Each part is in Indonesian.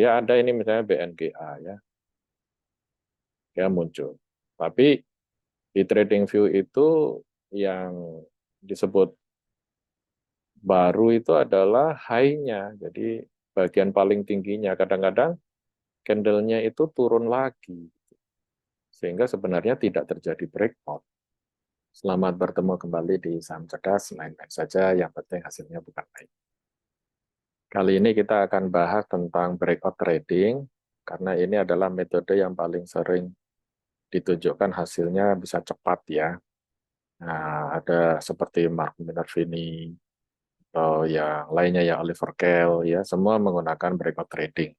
dia ada ini misalnya BNGA ya, dia muncul. Tapi di TradingView itu yang disebut baru itu adalah high-nya, jadi bagian paling tingginya. Kadang-kadang candle-nya itu turun lagi, sehingga sebenarnya tidak terjadi breakout. Selamat bertemu kembali di Saham Cerdas, main-main saja, yang penting hasilnya bukan main. Kali ini kita akan bahas tentang breakout trading, karena ini adalah metode yang paling sering ditunjukkan hasilnya bisa cepat ya. Nah, ada seperti Mark Minervini, atau yang lainnya ya Oliver Kell, ya semua menggunakan breakout trading.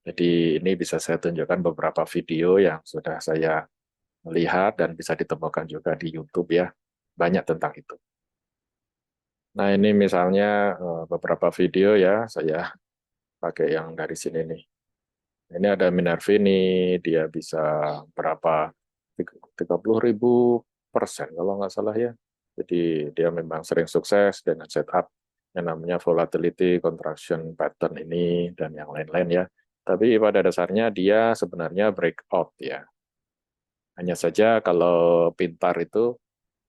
Jadi ini bisa saya tunjukkan beberapa video yang sudah saya lihat dan bisa ditemukan juga di YouTube ya. Banyak tentang itu. Nah, ini misalnya beberapa video ya, saya pakai yang dari sini nih. Ini ada Minervini, dia bisa berapa, 30.000% kalau nggak salah ya. Jadi dia memang sering sukses dengan setup yang namanya volatility contraction pattern ini dan yang lain-lain ya. Tapi pada dasarnya dia sebenarnya breakout ya. Hanya saja kalau pintar itu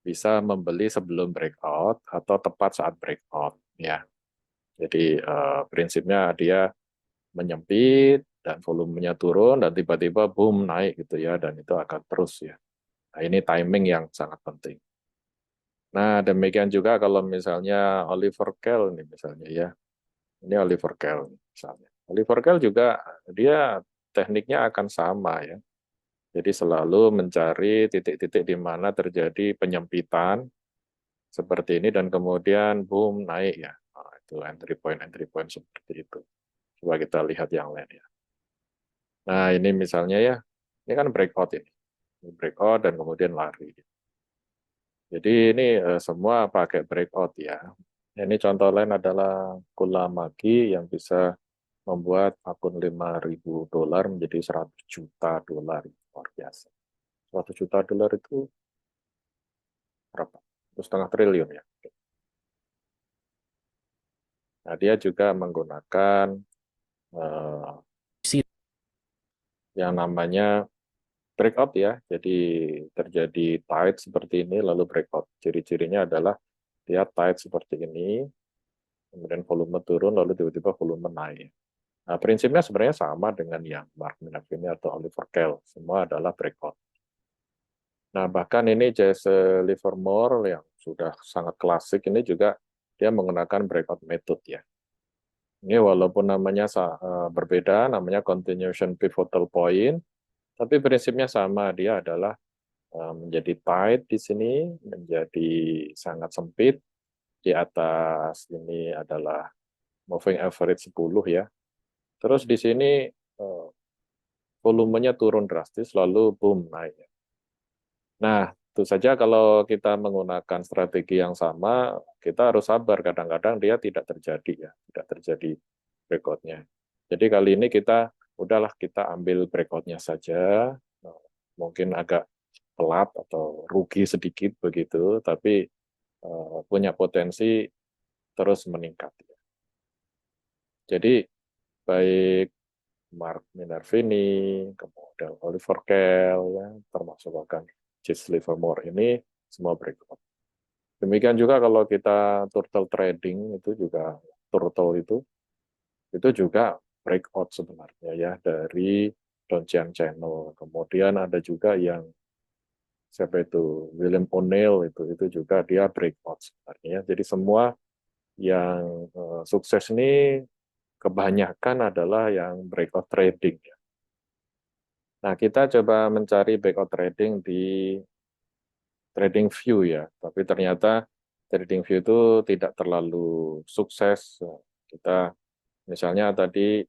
bisa membeli sebelum breakout atau tepat saat breakout ya. Jadi prinsipnya dia menyempit dan volumenya turun dan tiba-tiba boom naik gitu ya, dan itu akan terus ya. Nah, ini timing yang sangat penting. Nah, demikian juga kalau misalnya Oliver Kell nih misalnya ya. Ini Oliver Kell misalnya. Oliver Kell juga dia tekniknya akan sama ya. Jadi selalu mencari titik-titik di mana terjadi penyempitan seperti ini dan kemudian boom naik ya. Nah, itu entry point seperti itu. Coba kita lihat yang lain ya. Nah, ini misalnya ya, ini kan breakout ini. Ini breakout dan kemudian lari. Jadi ini semua pakai breakout ya. Ini contoh lain adalah Kulamagi yang bisa membuat akun $5.000 menjadi $100 juta. Luar biasa. $100 juta itu berapa? 1,5 triliun ya. Nah, dia juga menggunakan eh, yang namanya breakout ya. Jadi terjadi tight seperti ini lalu breakout. Ciri-cirinya adalah dia tight seperti ini, kemudian volume turun lalu tiba-tiba volume naik. Nah, prinsipnya sebenarnya sama dengan yang Mark Minervini atau Oliver Kell. Semua adalah breakout. Nah, bahkan ini Jesse Livermore yang sudah sangat klasik ini juga dia menggunakan breakout method ya. Ini walaupun namanya berbeda, namanya continuation pivotal point, tapi prinsipnya sama. Dia adalah menjadi tight di sini, menjadi sangat sempit. Di atas ini adalah moving average 10 ya. Terus di sini volumenya turun drastis, lalu boom naik. Nah, itu saja kalau kita menggunakan strategi yang sama, kita harus sabar. Kadang-kadang dia tidak terjadi ya, tidak terjadi breakout-nya. Jadi kali ini kita, udahlah kita ambil breakout-nya saja. Nah, mungkin agak telat atau rugi sedikit begitu, tapi punya potensi terus meningkat. Jadi baik Mark Minervini, kemudian Oliver Kell, ya, termasuk bahkan Jesse Livermore ini semua breakout. Demikian juga kalau kita turtle trading itu juga turtle itu juga breakout sebenarnya ya dari Donchian Channel. Kemudian ada juga yang siapa itu William O'Neill itu juga dia breakout sebenarnya. Jadi semua yang sukses ini kebanyakan adalah yang breakout trading. Nah, kita coba mencari breakout trading di Trading View ya, tapi ternyata Trading View itu tidak terlalu sukses. Kita misalnya tadi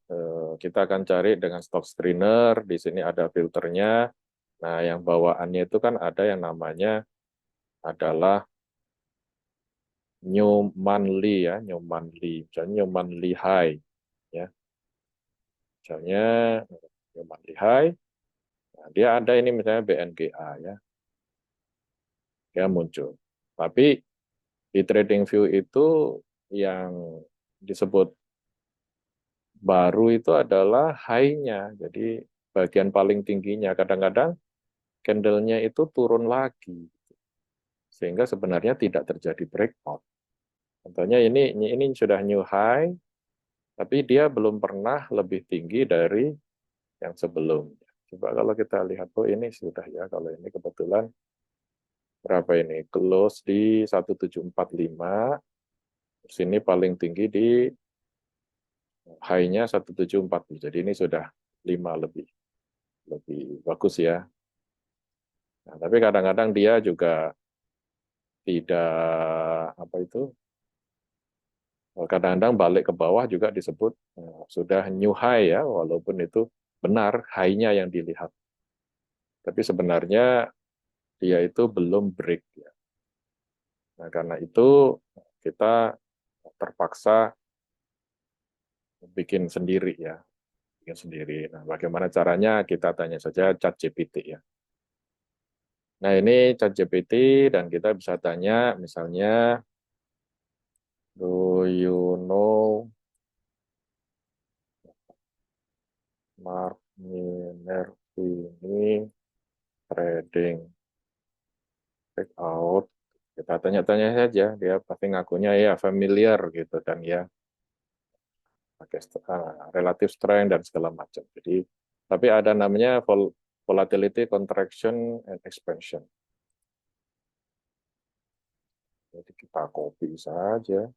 kita akan cari dengan stock screener, di sini ada filternya. Nah, yang bawaannya itu kan ada yang namanya adalah New Monthly ya, New Monthly, misalnya New Monthly High ya. Misalnya New Monthly High, nah, dia ada ini misalnya BNGA ya, dia muncul. Tapi di TradingView itu yang disebut baru itu adalah high-nya, jadi bagian paling tingginya. Kadang-kadang candle-nya itu turun lagi, sehingga sebenarnya tidak terjadi breakout. Contohnya ini sudah new high, tapi dia belum pernah lebih tinggi dari yang sebelumnya. Coba kalau kita lihat, oh ini sudah ya, kalau ini kebetulan berapa ini? Close di 1745, terus ini paling tinggi di high-nya 1740. Jadi ini sudah 5 lebih lebih bagus ya. Nah, tapi kadang-kadang dia juga tidak apa itu, kadang-kadang balik ke bawah juga disebut sudah new high ya, walaupun itu benar high-nya yang dilihat. Tapi sebenarnya dia itu belum break ya. Nah, karena itu kita terpaksa bikin sendiri ya, bikin sendiri. Nah, bagaimana caranya? Kita tanya saja ChatGPT ya. Nah, ini ChatGPT dan kita bisa tanya misalnya, do you know Mark Minervini trading breakout? Kita tanya-tanya saja, dia pasti ngakunya ya familiar gitu kan ya, pakai relative strength dan segala macam. Jadi, tapi ada namanya volatility contraction and expansion. Jadi kita copy saja,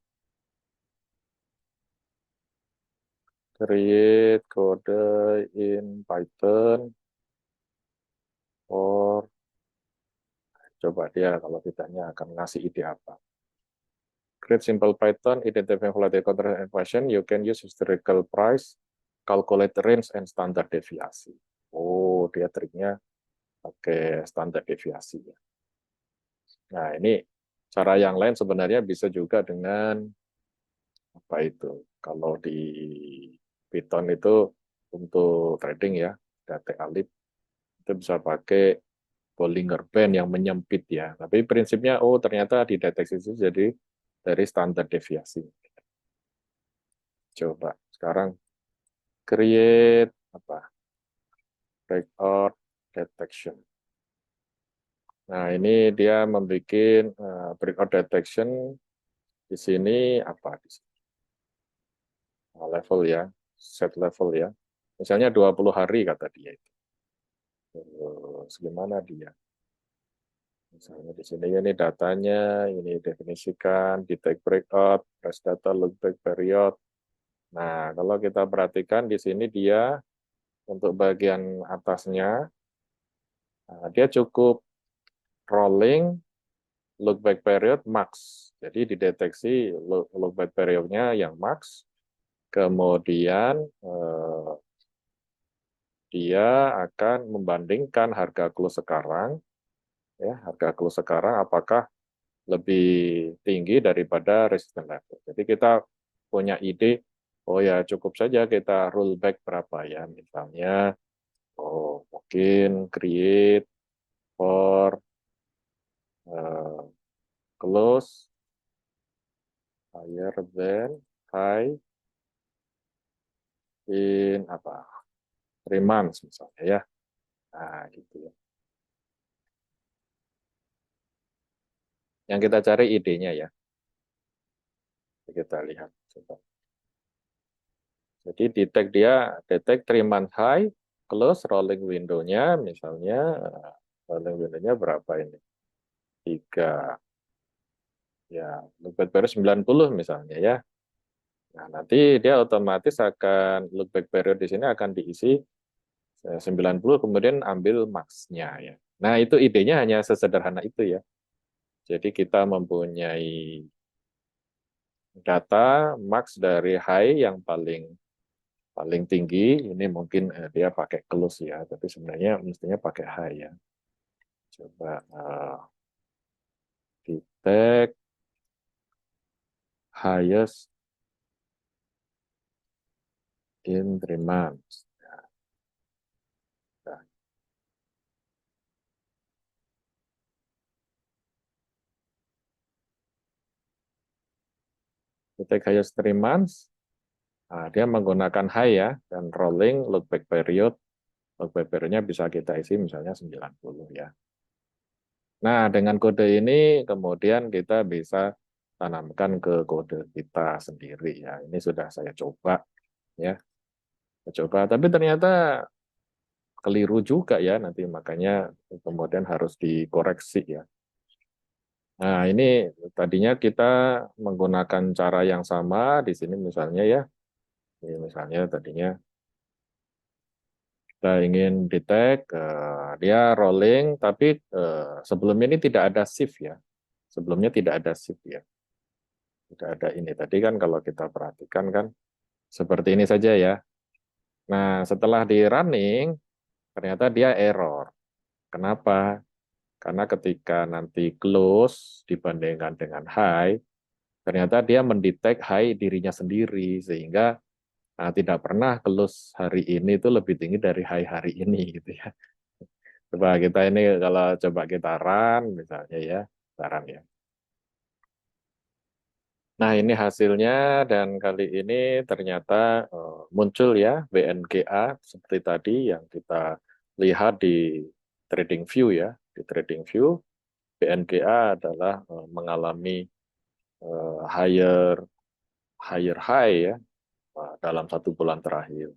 create kode in Python, or coba dia kalau ditanya akan ngasih ide apa. Create simple Python, identify volatility contraction and expansion, you can use historical price, calculate range and standard deviasi. Oh, dia triknya pakai standar deviasi ya. Nah, ini cara yang lain sebenarnya bisa juga dengan apa itu? Kalau di Python itu untuk trading ya, data alib itu bisa pakai Bollinger Band yang menyempit ya. Tapi prinsipnya oh ternyata dideteksi itu jadi dari standar deviasi. Coba sekarang create apa? Breakout detection. Nah, ini dia membuat breakout detection di sini apa di sini? Level ya, set level ya. Misalnya 20 hari kata dia itu. Terus gimana dia? Misalnya di sini ini datanya, ini definisikan, detect breakout, press data, look back period. Nah, kalau kita perhatikan di sini dia untuk bagian atasnya, nah, dia cukup rolling, look back period max. Jadi dideteksi look back periodnya yang max, kemudian dia akan membandingkan harga close sekarang, ya harga close sekarang apakah lebih tinggi daripada resistance level. Jadi kita punya ide, oh ya cukup saja kita rollback berapa ya, misalnya, oh mungkin create for uh, close higher than high in apa 3 months misalnya ya. Nah gitu ya. Yang kita cari idenya ya. Kita lihat coba. Jadi detect 3 month high, close rolling window-nya misalnya rolling window-nya berapa ini? 3 ya, look back period 90 misalnya ya. Nah, nanti dia otomatis akan look back period di sini akan diisi 90 kemudian ambil max-nya ya. Nah, itu idenya hanya sesederhana itu ya. Jadi kita mempunyai data max dari high yang paling paling tinggi, ini mungkin dia pakai close ya, tapi sebenarnya mestinya pakai high ya. Coba detect highest in 3 months. Nah, detect highest 3 months, Nah, dia menggunakan high ya, dan rolling look back periodnya bisa kita isi misalnya 90 ya. Nah, dengan kode ini kemudian kita bisa tanamkan ke kode kita sendiri ya. Ini sudah saya coba ya. Saya coba, tapi ternyata keliru juga ya nanti makanya kemudian harus dikoreksi ya. Nah, ini tadinya kita menggunakan cara yang sama di sini misalnya ya. Ini misalnya tadinya kita ingin detect dia rolling tapi sebelumnya ini tidak ada shift ya. Sebelumnya tidak ada shift ya. Tidak ada ini. Tadi kan kalau kita perhatikan kan seperti ini saja ya. Nah, setelah di running ternyata dia error. Kenapa? Karena ketika nanti close dibandingkan dengan high, ternyata dia mendetek high dirinya sendiri sehingga tidak pernah close hari ini itu lebih tinggi dari high hari ini gitu ya. Coba kita ini kalau coba kita run misalnya ya, kita run ya. Nah ini hasilnya dan kali ini ternyata muncul ya BNGA seperti tadi yang kita lihat di TradingView ya. Di TradingView BNGA adalah mengalami higher higher high ya dalam 1 bulan terakhir.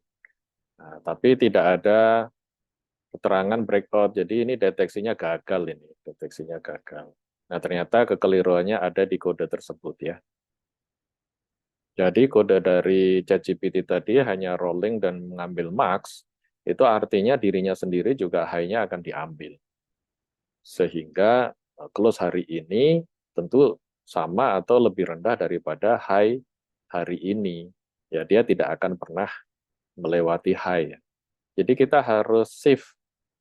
Nah, tapi tidak ada keterangan breakout. Jadi ini deteksinya gagal ini, deteksinya gagal. Nah, ternyata kekeliruannya ada di kode tersebut ya. Jadi kode dari ChatGPT tadi hanya rolling dan mengambil max, itu artinya dirinya sendiri juga high-nya akan diambil. Sehingga close hari ini tentu sama atau lebih rendah daripada high hari ini. Ya, dia tidak akan pernah melewati high. Jadi kita harus shift.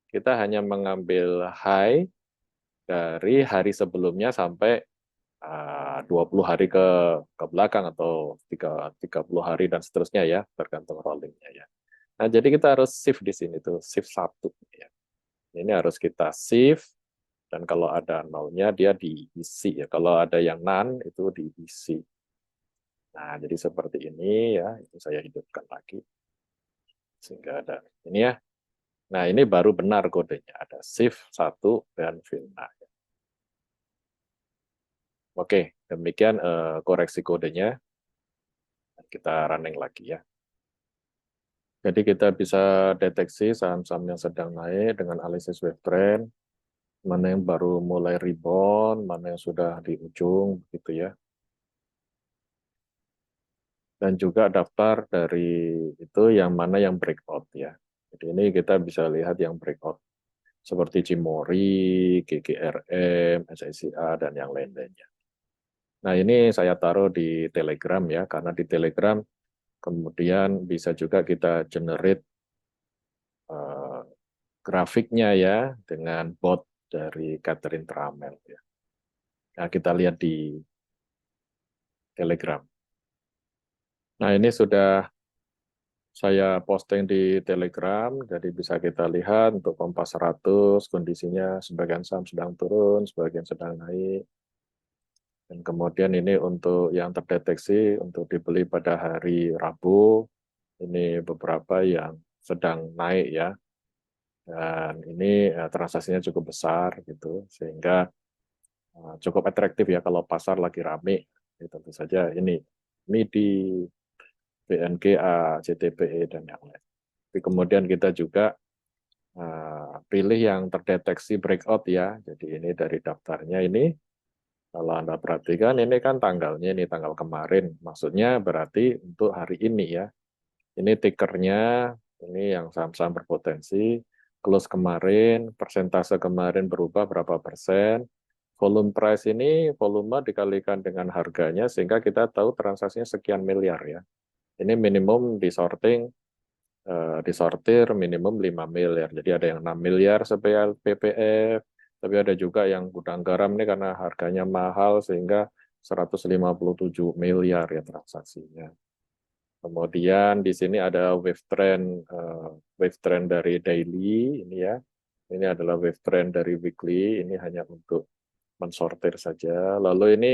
Kita hanya mengambil high dari hari sebelumnya sampai 20 hari ke belakang atau 30 hari dan seterusnya ya, tergantung rollingnya ya. Nah, jadi kita harus shift di sini tuh, shift 1 ya. Ini harus kita shift dan kalau ada nolnya dia diisi ya. Kalau ada yang none itu diisi. Nah, jadi seperti ini ya, itu saya hidupkan lagi sehingga ada ini ya. Nah, ini baru benar kodenya. Ada shift 1 dan fill. Nah, oke, demikian koreksi kodenya. Kita running lagi ya. Jadi kita bisa deteksi saham-saham yang sedang naik dengan analisis wave trend, mana yang baru mulai rebound, mana yang sudah di ujung, gitu ya. Dan juga daftar dari itu yang mana yang breakout ya. Jadi ini kita bisa lihat yang breakout seperti Cimori, GGRM, SICA, dan yang lain-lainnya. Nah ini saya taruh di Telegram ya, karena di Telegram kemudian bisa juga kita generate grafiknya ya dengan bot dari Catherine Tramel ya. Nah, kita lihat di Telegram. Nah, ini sudah saya posting di Telegram, jadi bisa kita lihat untuk Kompas 100 kondisinya sebagian saham sedang turun, sebagian sedang naik. Dan kemudian ini untuk yang terdeteksi untuk dibeli pada hari Rabu, ini beberapa yang sedang naik ya. Dan ini transaksinya cukup besar gitu, sehingga cukup atraktif ya kalau pasar lagi rame. Ya, tentu saja ini MIDI, BNGA, CTPE dan yang lain. Tapi kemudian kita juga pilih yang terdeteksi breakout ya. Jadi ini dari daftarnya ini. Kalau Anda perhatikan ini kan tanggalnya ini tanggal kemarin. Maksudnya berarti untuk hari ini ya. Ini tikernya, ini yang saham-saham berpotensi. Close kemarin, persentase kemarin berubah berapa persen. Volume price ini volume dikalikan dengan harganya sehingga kita tahu transaksinya sekian miliar ya. Ini minimum disortir minimum 5 miliar. Jadi ada yang 6 miliar sebagai PPF, tapi ada juga yang gudang garam ini karena harganya mahal sehingga 157 miliar ya transaksinya. Kemudian di sini ada wave trend dari daily ini ya. Ini adalah wave trend dari weekly, ini hanya untuk mensortir saja. Lalu ini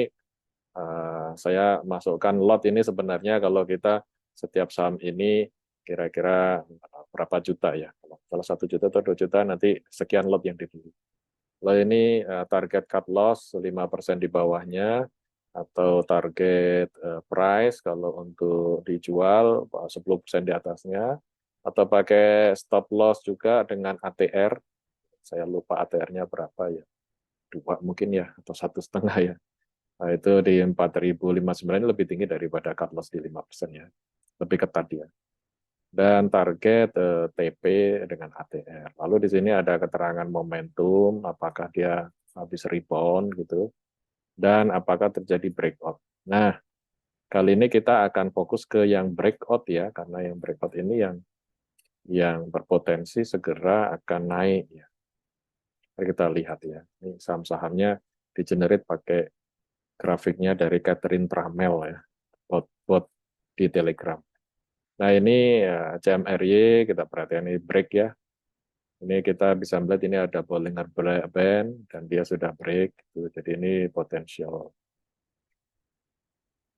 saya masukkan lot ini sebenarnya kalau kita setiap saham ini kira-kira berapa juta ya. Kalau 1 juta atau 2 juta nanti sekian lot yang dibeli. Kalau ini target cut loss 5% di bawahnya, atau target price kalau untuk dijual 10% di atasnya, atau pakai stop loss juga dengan ATR. Saya lupa ATR-nya berapa ya, 2 mungkin ya, atau 1,5 ya. Nah, itu di 4.059 lebih tinggi daripada cut loss di 5% ya. Lebih ketat dia. Dan target TP dengan ATR. Lalu di sini ada keterangan momentum, apakah dia habis rebound gitu, dan apakah terjadi breakout. Nah, kali ini kita akan fokus ke yang breakout ya, karena yang breakout ini yang berpotensi segera akan naik ya. Mari kita lihat ya. Ini saham-sahamnya di-generate pakai grafiknya dari Catherine Tramel ya, bot di Telegram. Nah, ini CMRY, kita perhatikan ini break ya. Ini kita bisa melihat ini ada Bollinger Band dan dia sudah break. Jadi ini potensial.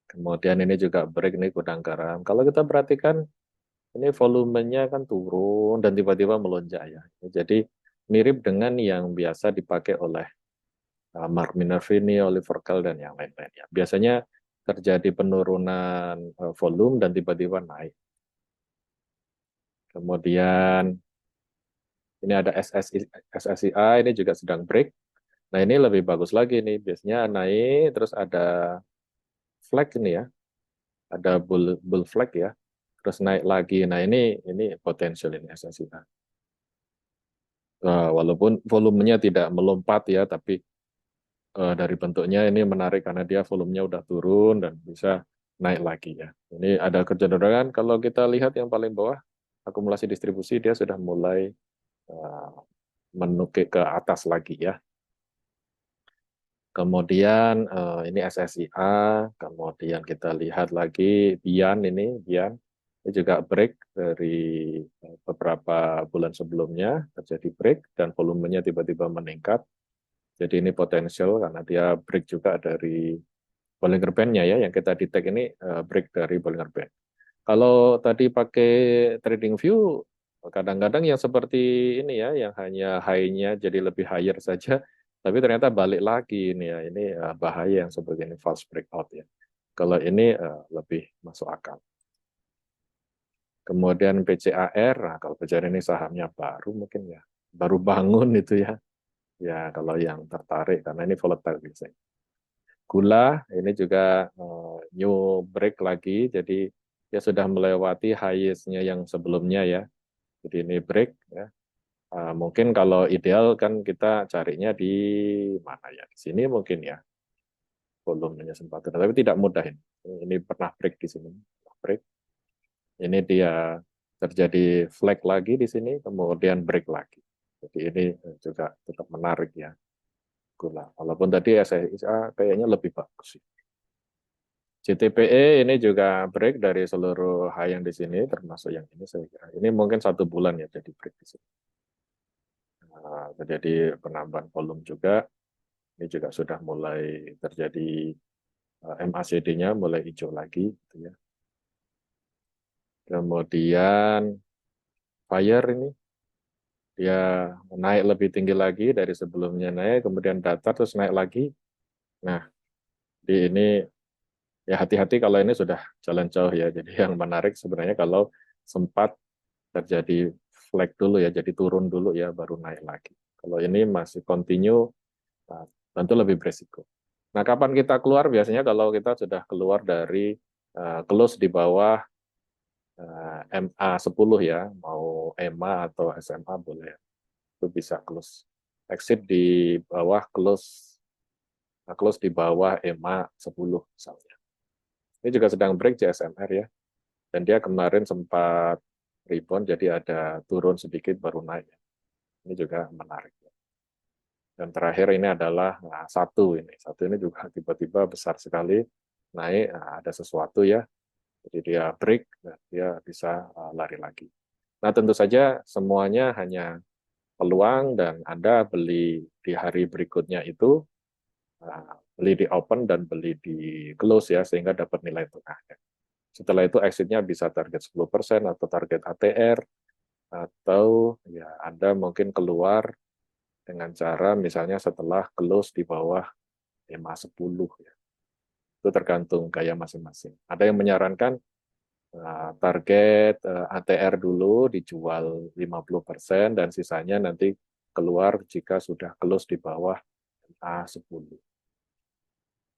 Kemudian ini juga break, ini gudang garam. Kalau kita perhatikan, ini volumenya kan turun dan tiba-tiba melonjak ya. Jadi mirip dengan yang biasa dipakai oleh Mark Minervini, Oliver Kahn, dan yang lain-lain ya. Biasanya terjadi penurunan volume dan tiba-tiba naik. Kemudian ini ada SSIA, ini juga sedang break. Nah, ini lebih bagus lagi nih. Biasanya naik, terus ada flag ini ya. Ada bull flag ya. Terus naik lagi. Nah, ini potensial ini SSIA. Walaupun volumenya tidak melompat ya, tapi dari bentuknya ini menarik karena dia volumenya udah turun dan bisa naik lagi ya. Ini ada kecenderungan kalau kita lihat yang paling bawah, akumulasi distribusi dia sudah mulai menukik ke atas lagi ya. Kemudian ini SSIA, kemudian kita lihat lagi Bian ini juga break dari beberapa bulan sebelumnya terjadi break dan volumenya tiba-tiba meningkat. Jadi ini potensial karena dia break juga dari Bollinger Band-nya ya, yang kita detect ini break dari Bollinger Band. Kalau tadi pakai trading view, kadang-kadang yang seperti ini ya, yang hanya high-nya jadi lebih higher saja, tapi ternyata balik lagi ini ya, ini bahaya yang seperti ini false breakout ya. Kalau ini lebih masuk akal. Kemudian PCAR, nah kalau PCAR ini sahamnya baru mungkin ya, baru bangun itu ya. Ya kalau yang tertarik karena ini volatile biasanya. Gula ini juga new break lagi, jadi dia sudah melewati highest-nya yang sebelumnya ya. Jadi ini break ya. Mungkin kalau ideal kan kita carinya di mana ya? Di sini mungkin ya volumenya sempat, tapi tidak mudah ini. Ini pernah break di sini, break. Ini dia terjadi flag lagi di sini, kemudian break lagi. Jadi ini juga tetap menarik ya gula. Walaupun tadi SSIA kayaknya lebih bagus sih. CTPE ini juga break dari seluruh high yang di sini, termasuk yang ini saya kira. Ini mungkin 1 bulan ya jadi break di sini. Terjadi penambahan volume juga. Ini juga sudah mulai terjadi MACD-nya mulai hijau lagi. Gitu ya. Kemudian Fire ini dia naik lebih tinggi lagi dari sebelumnya naik, kemudian datar terus naik lagi. Nah, di ini ya hati-hati kalau ini sudah jalan jauh ya. Jadi yang menarik sebenarnya kalau sempat terjadi flag dulu ya, jadi turun dulu ya, baru naik lagi. Kalau ini masih continue, tentu lebih beresiko. Nah, kapan kita keluar? Biasanya kalau kita sudah keluar dari close di bawah MA10 ya, mau EMA atau SMA boleh. Itu bisa close. Exit di bawah close di bawah EMA10 misalnya. Ini juga sedang break JSMR ya. Dan dia kemarin sempat rebound, jadi ada turun sedikit baru naik. Ini juga menarik. Dan terakhir ini adalah satu ini juga tiba-tiba besar sekali naik, ada sesuatu ya, jadi dia break, dia bisa lari lagi. Nah tentu saja semuanya hanya peluang dan Anda beli di hari berikutnya itu, beli di open dan beli di close ya, sehingga dapat nilai tengahnya. Setelah itu exit-nya bisa target 10% atau target ATR, atau ya Anda mungkin keluar dengan cara misalnya setelah close di bawah 510 ya. Itu tergantung gaya masing-masing. Ada yang menyarankan target ATR dulu dijual 50% dan sisanya nanti keluar jika sudah close di bawah A10.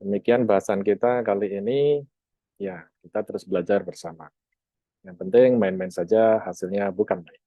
Demikian bahasan kita kali ini. Ya, kita terus belajar bersama. Yang penting main-main saja, hasilnya bukan main.